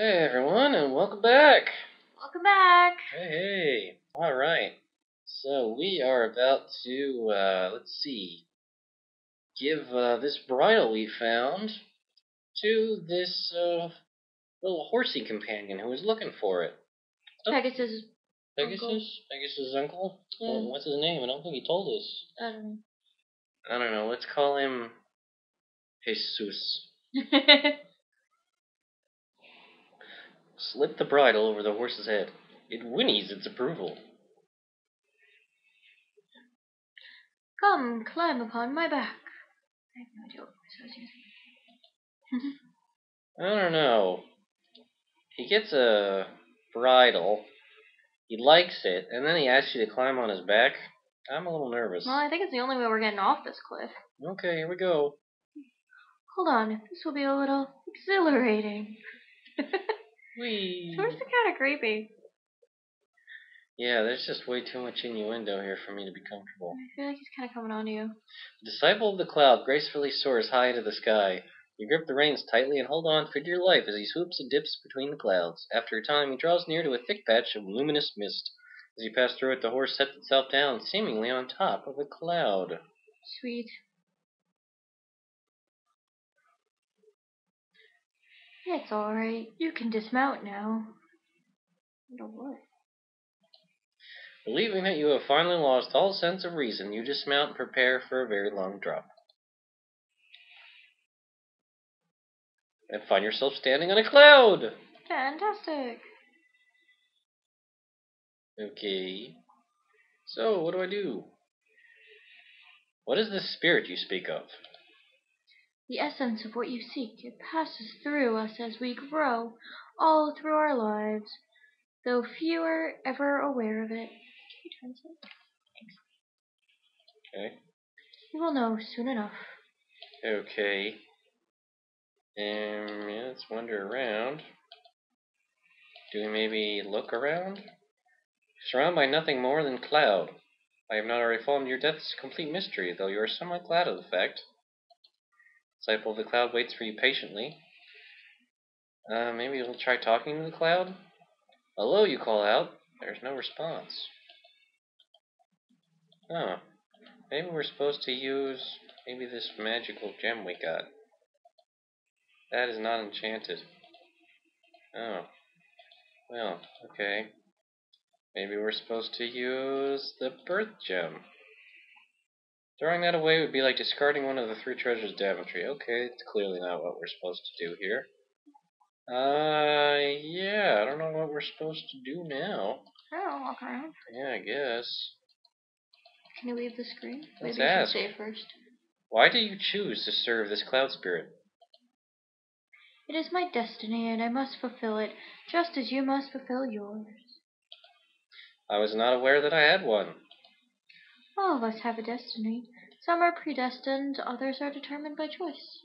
Hey everyone, and welcome back! Welcome back! Hey! Alright. So we are about to, let's see, give this bridle we found to this little horsey companion who was looking for it. Pegasus' Pegasus' uncle? Yeah. Well, what's his name? I don't think he told us. I don't know, let's call him Jesus. Slip the bridle over the horse's head. It whinnies its approval. Come, climb upon my back. I have no idea what voice I was using. I don't know. He gets a bridle. He likes it, and then he asks you to climb on his back. I'm a little nervous. Well, I think it's the only way we're getting off this cliff. Okay, here we go. Hold on, this will be a little exhilarating. Whee! It's actually kind of creepy. Yeah, there's just way too much innuendo here for me to be comfortable. I feel like he's kind of coming on to you. The disciple of the cloud gracefully soars high into the sky. You grip the reins tightly and hold on for dear life as he swoops and dips between the clouds. After a time, he draws near to a thick patch of luminous mist. As you pass through it, the horse sets itself down, seemingly on top of a cloud. Sweet. It's alright. You can dismount now. What? Believing that you have finally lost all sense of reason, you dismount and prepare for a very long drop. And find yourself standing on a cloud! Fantastic! Okay. So, what do I do? What is this spirit you speak of? The essence of what you seek, it passes through us as we grow, all through our lives, though few are ever aware of it. Can you translate? Thanks. Okay. You will know soon enough. Okay. Yeah, let's wander around. Do we maybe look around? Surrounded by nothing more than cloud. I have not already fallen to your death's complete mystery, though you are somewhat glad of the fact. Disciple of the cloud waits for you patiently. Maybe we'll try talking to the cloud? Hello, you call out. There's no response. Oh. Maybe we're supposed to use this magical gem we got. That is not enchanted. Oh. Well, okay. Maybe we're supposed to use the birth gem. Throwing that away would be like discarding one of the 3 treasures of Daventry. Okay, it's clearly not what we're supposed to do here. Yeah, I don't know what we're supposed to do now. I'll walk around. Yeah, I guess. Can you leave the screen? Let's Maybe ask. You should save first. Why do you choose to serve this cloud spirit? It is my destiny, and I must fulfill it, just as you must fulfill yours. I was not aware that I had one. All of us have a destiny. Some are predestined, others are determined by choice.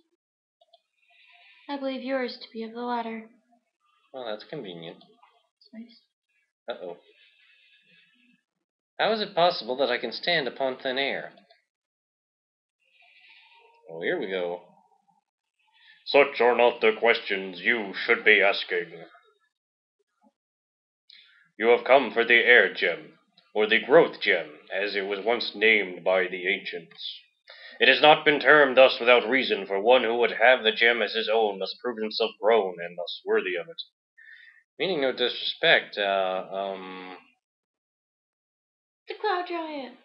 I believe yours to be of the latter. Well, that's convenient. That's nice. Uh-oh. How is it possible that I can stand upon thin air? Oh, here we go. Such are not the questions you should be asking. You have come for the air gem, or the growth gem, as it was once named by the ancients. It has not been termed thus without reason, for one who would have the gem as his own must prove himself grown and thus worthy of it. Meaning no disrespect, The cloud giant.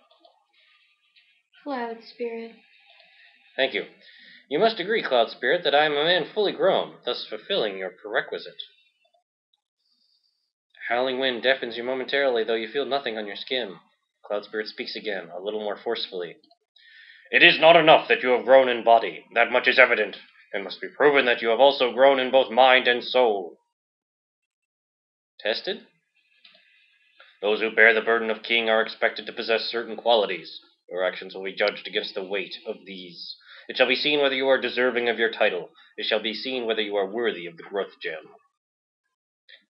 Cloud spirit. Thank you. You must agree, Cloud Spirit, that I am a man fully grown, thus fulfilling your prerequisite. Howling wind deafens you momentarily, though you feel nothing on your skin. Cloud Spirit speaks again, a little more forcefully. It is not enough that you have grown in body. That much is evident. It must be proven that you have also grown in both mind and soul. Tested? Those who bear the burden of king are expected to possess certain qualities. Your actions will be judged against the weight of these. It shall be seen whether you are deserving of your title. It shall be seen whether you are worthy of the growth gem.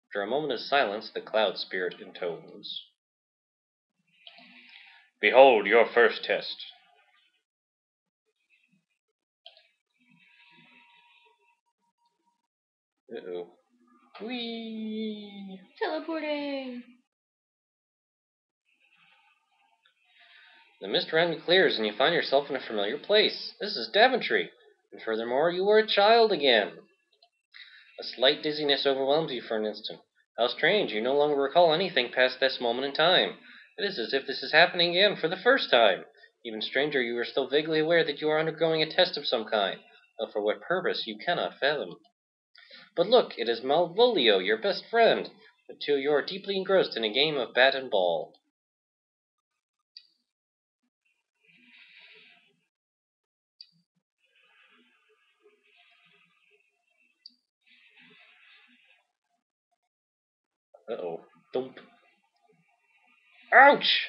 After a moment of silence, the cloud spirit intones. Behold your first test. Uh-oh. Whee! Teleporting! The mist around you clears, and you find yourself in a familiar place. This is Daventry, and furthermore, you are a child again. A slight dizziness overwhelms you for an instant. How strange, you no longer recall anything past this moment in time. It is as if this is happening again for the first time. Even stranger, you are still vaguely aware that you are undergoing a test of some kind, though for what purpose you cannot fathom. But look, it is Malvolio, your best friend. The two of you are deeply engrossed in a game of bat and ball. Uh-oh. Thump. Ouch!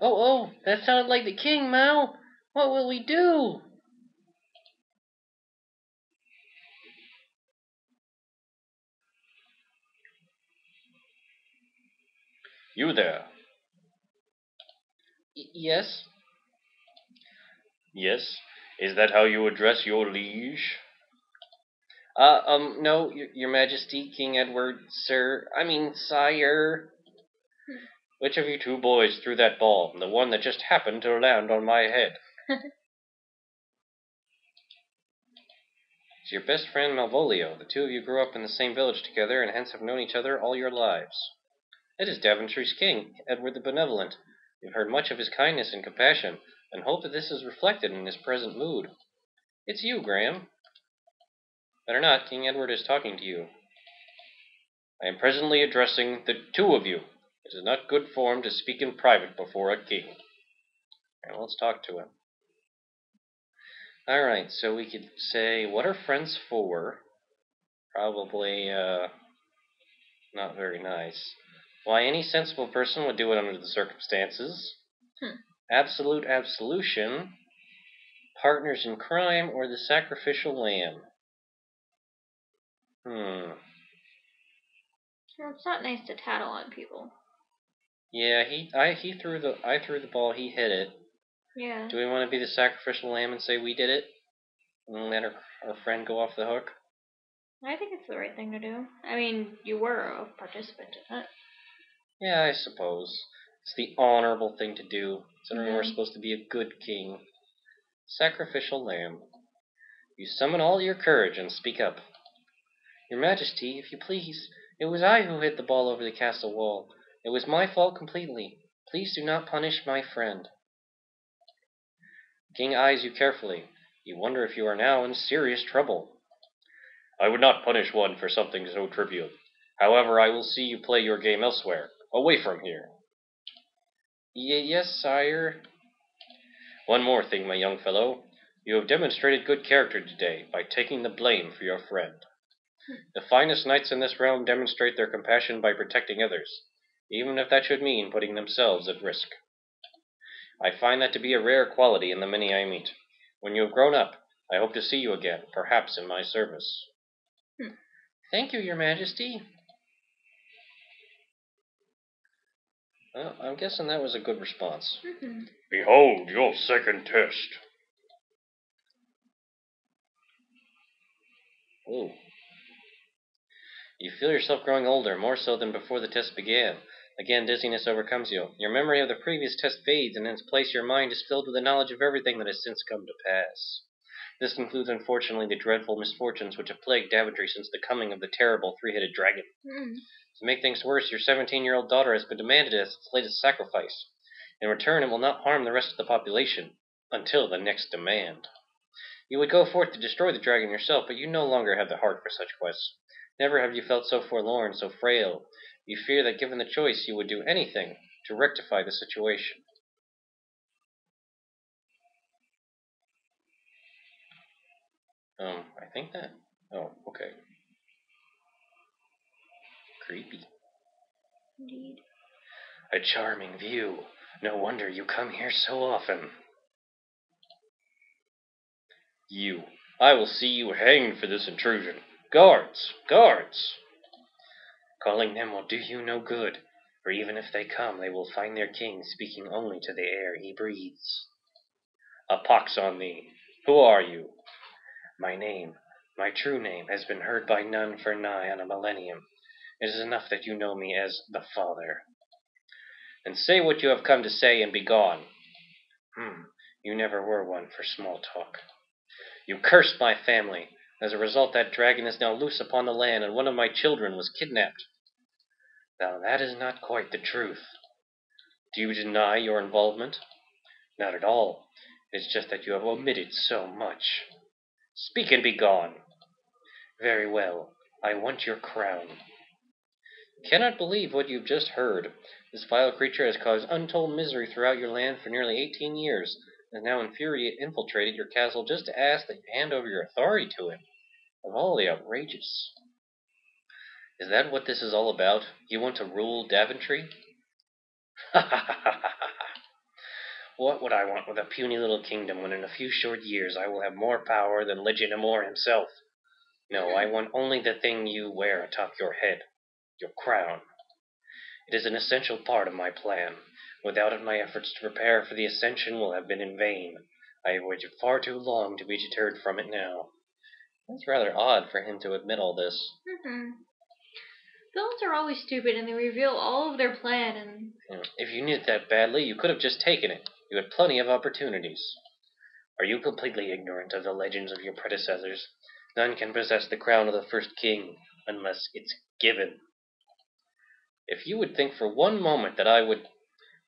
Oh, that sounded like the king, Mal. What will we do? You there. Yes? Yes? Is that how you address your liege? No, your Majesty, King Edward, sire. Which of you two boys threw that ball? The one that just happened to land on my head. It's your best friend Malvolio. The two of you grew up in the same village together, and hence have known each other all your lives. It is Daventry's king, Edward the Benevolent. You've heard much of his kindness and compassion, and hope that this is reflected in his present mood. It's you, Graham. Better not, King Edward is talking to you. I am presently addressing the two of you. It is not good form to speak in private before a king. Alright, let's talk to him. Alright, so we could say, what are friends for? Probably, not very nice. Why, any sensible person would do it under the circumstances. Absolute absolution. Partners in crime, or the sacrificial lamb. Well, it's not nice to tattle on people. Yeah, I threw the ball, he hit it. Yeah. Do we want to be the sacrificial lamb and say we did it? And let our friend go off the hook? I think it's the right thing to do. I mean, you were a participant in it. Yeah, I suppose. It's the honorable thing to do, considering we're supposed to be a good king. Sacrificial lamb. You summon all your courage and speak up. Your Majesty, if you please, it was I who hit the ball over the castle wall. It was my fault completely. Please do not punish my friend. The king eyes you carefully. You wonder if you are now in serious trouble. I would not punish one for something so trivial. However, I will see you play your game elsewhere, away from here. Yes, sire. One more thing, my young fellow. You have demonstrated good character today by taking the blame for your friend. The finest knights in this realm demonstrate their compassion by protecting others, even if that should mean putting themselves at risk. I find that to be a rare quality in the many I meet. When you have grown up, I hope to see you again, perhaps in my service. Thank you, your Majesty. Well, I'm guessing that was a good response. Behold your second test. Ooh. You feel yourself growing older, more so than before the test began. Again, dizziness overcomes you. Your memory of the previous test fades, and in its place your mind is filled with the knowledge of everything that has since come to pass. This includes, unfortunately, the dreadful misfortunes which have plagued Daventry since the coming of the terrible three-headed dragon. To make things worse, your 17-year-old daughter has been demanded as its latest sacrifice. In return, it will not harm the rest of the population, until the next demand. You would go forth to destroy the dragon yourself, but you no longer have the heart for such quests. Never have you felt so forlorn, so frail. You fear that given the choice, you would do anything to rectify the situation. I think that... Oh, okay. Creepy. Indeed. A charming view. No wonder you come here so often. You. I will see you hanged for this intrusion. Guards! Guards! Calling them will do you no good, for even if they come, they will find their king speaking only to the air he breathes. A pox on thee! Who are you? My name, my true name, has been heard by none for nigh on a millennium. It is enough that you know me as the Father. And say what you have come to say and be gone. You never were one for small talk. You cursed my family. As a result, that dragon is now loose upon the land, and one of my children was kidnapped. Now that is not quite the truth. Do you deny your involvement? Not at all. It's just that you have omitted so much. Speak and be gone. Very well. I want your crown. Cannot believe what you've just heard. This vile creature has caused untold misery throughout your land for nearly 18 years, and has now infiltrated your castle just to ask that you hand over your authority to him. Of all the outrageous. Is that what this is all about? You want to rule Daventry? Ha ha ha ha ha ha. What would I want with a puny little kingdom when in a few short years I will have more power than Legionnaire himself? No, I want only the thing you wear atop your head, your crown. It is an essential part of my plan. Without it, my efforts to prepare for the ascension will have been in vain. I have waited far too long to be deterred from it now. That's rather odd for him to admit all this. Villains are always stupid, and they reveal all of their plan. And if you need it that badly, you could have just taken it. You had plenty of opportunities. Are you completely ignorant of the legends of your predecessors? None can possess the crown of the first king unless it's given. If you would think for one moment that I would...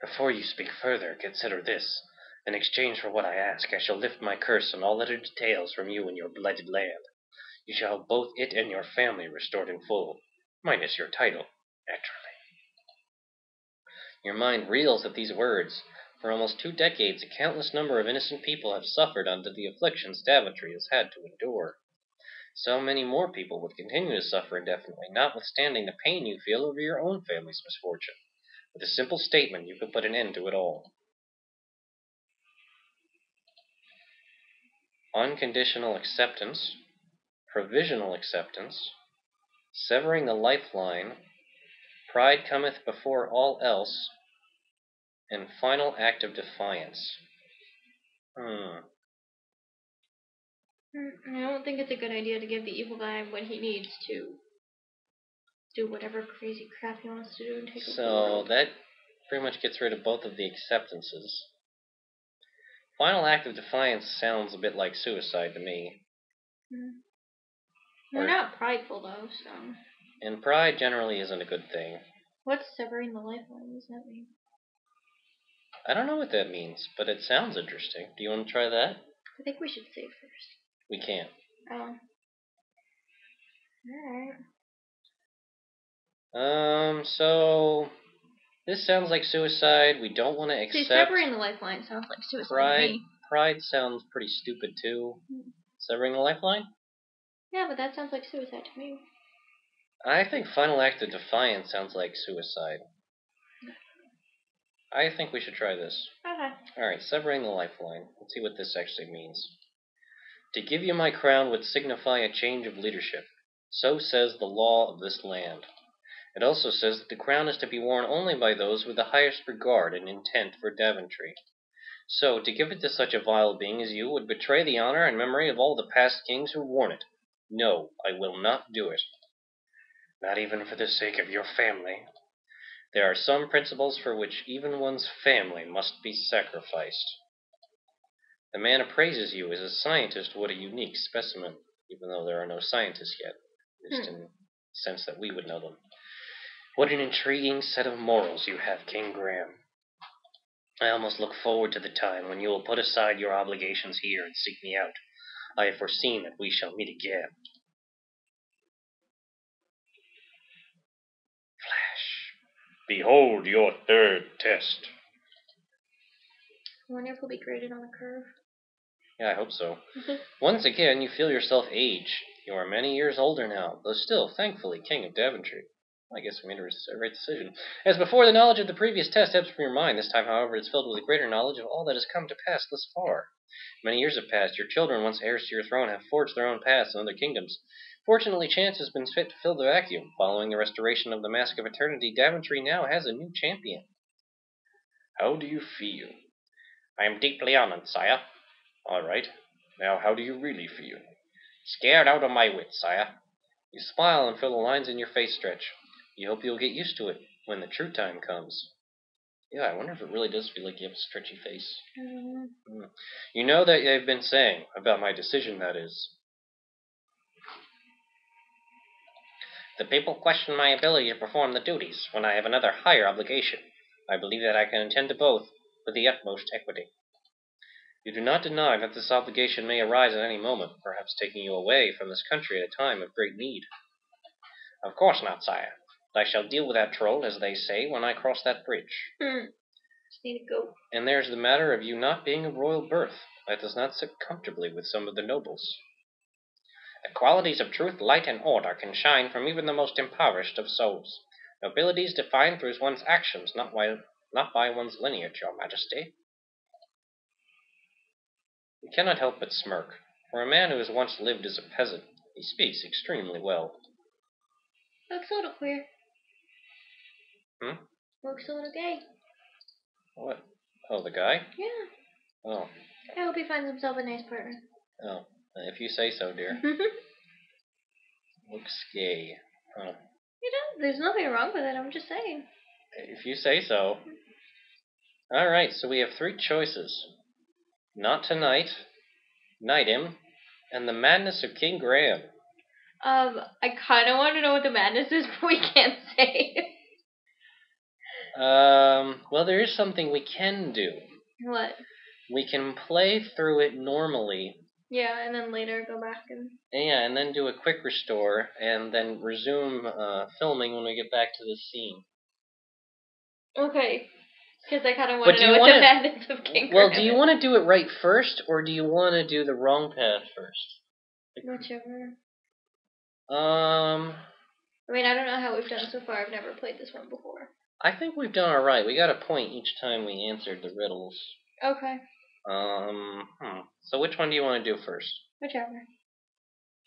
Before you speak further, consider this. In exchange for what I ask, I shall lift my curse on all that it entails from you and your blighted land. You shall have both it and your family restored in full, minus your title, naturally. Your mind reels at these words. For almost 2 decades, a countless number of innocent people have suffered under the afflictions Daventry has had to endure. So many more people would continue to suffer indefinitely, notwithstanding the pain you feel over your own family's misfortune. With a simple statement, you could put an end to it all. Unconditional acceptance, provisional acceptance, severing the lifeline, pride cometh before all else, and final act of defiance. I don't think it's a good idea to give the evil guy what he needs to do whatever crazy crap he wants to do and take over the world. So that pretty much gets rid of both of the acceptances. Final act of defiance sounds a bit like suicide to me. We're not prideful though, so. And pride generally isn't a good thing. What's severing the lifeline? What does that mean? I don't know what that means, but it sounds interesting. Do you want to try that? I think we should save first. We can't. Oh. Alright. So this sounds like suicide. We don't want to accept. See, severing the lifeline sounds like suicide to me. Pride sounds pretty stupid too. Severing the lifeline? Yeah, but that sounds like suicide to me. I think final act of defiance sounds like suicide. I think we should try this. Okay. Alright, severing the lifeline. Let's see what this actually means. To give you my crown would signify a change of leadership. So says the law of this land. It also says that the crown is to be worn only by those with the highest regard and intent for Daventry. So, to give it to such a vile being as you would betray the honor and memory of all the past kings who worn it. No, I will not do it. Not even for the sake of your family. There are some principles for which even one's family must be sacrificed. The man appraises you as a scientist. What a unique specimen, even though there are no scientists yet, at least in the sense that we would know them. What an intriguing set of morals you have, King Graham. I almost look forward to the time when you will put aside your obligations here and seek me out. I have foreseen that we shall meet again. Flash. Behold your third test. I wonder if we'll be graded on the curve. Yeah, I hope so. Once again, you feel yourself age. You are many years older now, though still, thankfully, King of Daventry. I guess we made a right decision. As before, the knowledge of the previous test ebbs from your mind. This time, however, it is filled with a greater knowledge of all that has come to pass thus far. Many years have passed. Your children, once heirs to your throne, have forged their own paths in other kingdoms. Fortunately, chance has been fit to fill the vacuum. Following the restoration of the Mask of Eternity, Daventry now has a new champion. How do you feel? I am deeply honored, sire. All right. Now, how do you really feel? Scared out of my wits, sire. You smile and feel the lines in your face stretch. You hope you'll get used to it when the true time comes. Yeah, I wonder if it really does feel like you have a stretchy face. You know that I've been saying about my decision, that is. The people question my ability to perform the duties when I have another higher obligation. I believe that I can attend to both with the utmost equity. You do not deny that this obligation may arise at any moment, perhaps taking you away from this country at a time of great need. Of course not, sire. But I shall deal with that troll, as they say, when I cross that bridge. Just need to go. And there's the matter of you not being of royal birth. That does not sit comfortably with some of the nobles. The qualities of truth, light, and order can shine from even the most impoverished of souls. Nobility is defined through one's actions, not by one's lineage, your majesty. You cannot help but smirk. For a man who has once lived as a peasant, he speaks extremely well. Looks a little queer. Hmm? Looks a little gay. What? Oh, the guy? Yeah. Oh. I hope he finds himself a nice partner. Oh. If you say so, dear. Looks gay. Huh. There's nothing wrong with it, I'm just saying. If you say so. Alright, so we have 3 choices. Not Tonight, Knight Him, and The Madness of King Graham. I kind of want to know what the madness is, but we can't say. Well, there is something we can do. What? We can play through it normally. Yeah, and then later go back and... Yeah, and then do a quick restore, and then resume filming when we get back to this scene. Okay. Because I kind of want to know what the madness of King Graham Well, do you want to do it right first, or do you want to do the wrong path first? Whichever. I mean, I don't know how we've done so far. I've never played this one before. I think we've done alright. We got a point each time we answered the riddles. Okay. So which one do you want to do first? Whichever.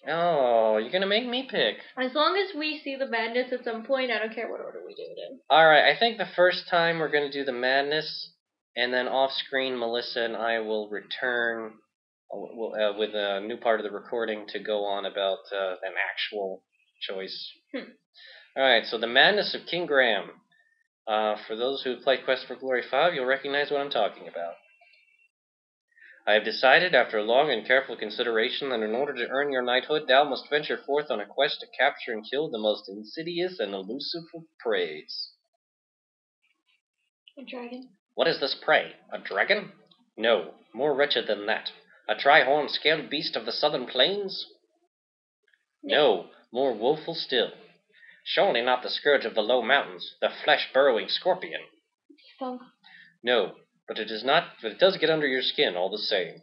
Oh, you're gonna make me pick. As long as we see the madness at some point, I don't care what order we do it in. Alright, I think the first time we're gonna do the madness, and then off-screen, Melissa and I will return with a new part of the recording to go on about an actual choice. Alright, so the Madness of King Graham. For those who play Quest for Glory 5, you'll recognize what I'm talking about. I have decided, after long and careful consideration, that in order to earn your knighthood, thou must venture forth on a quest to capture and kill the most insidious and elusive of preys. A dragon. What is this prey? A dragon? No, more wretched than that. A tri-horned scaled beast of the southern plains? No, more woeful still. Surely not the scourge of the low mountains, the flesh-burrowing scorpion. Skunk. No, but it does get under your skin all the same.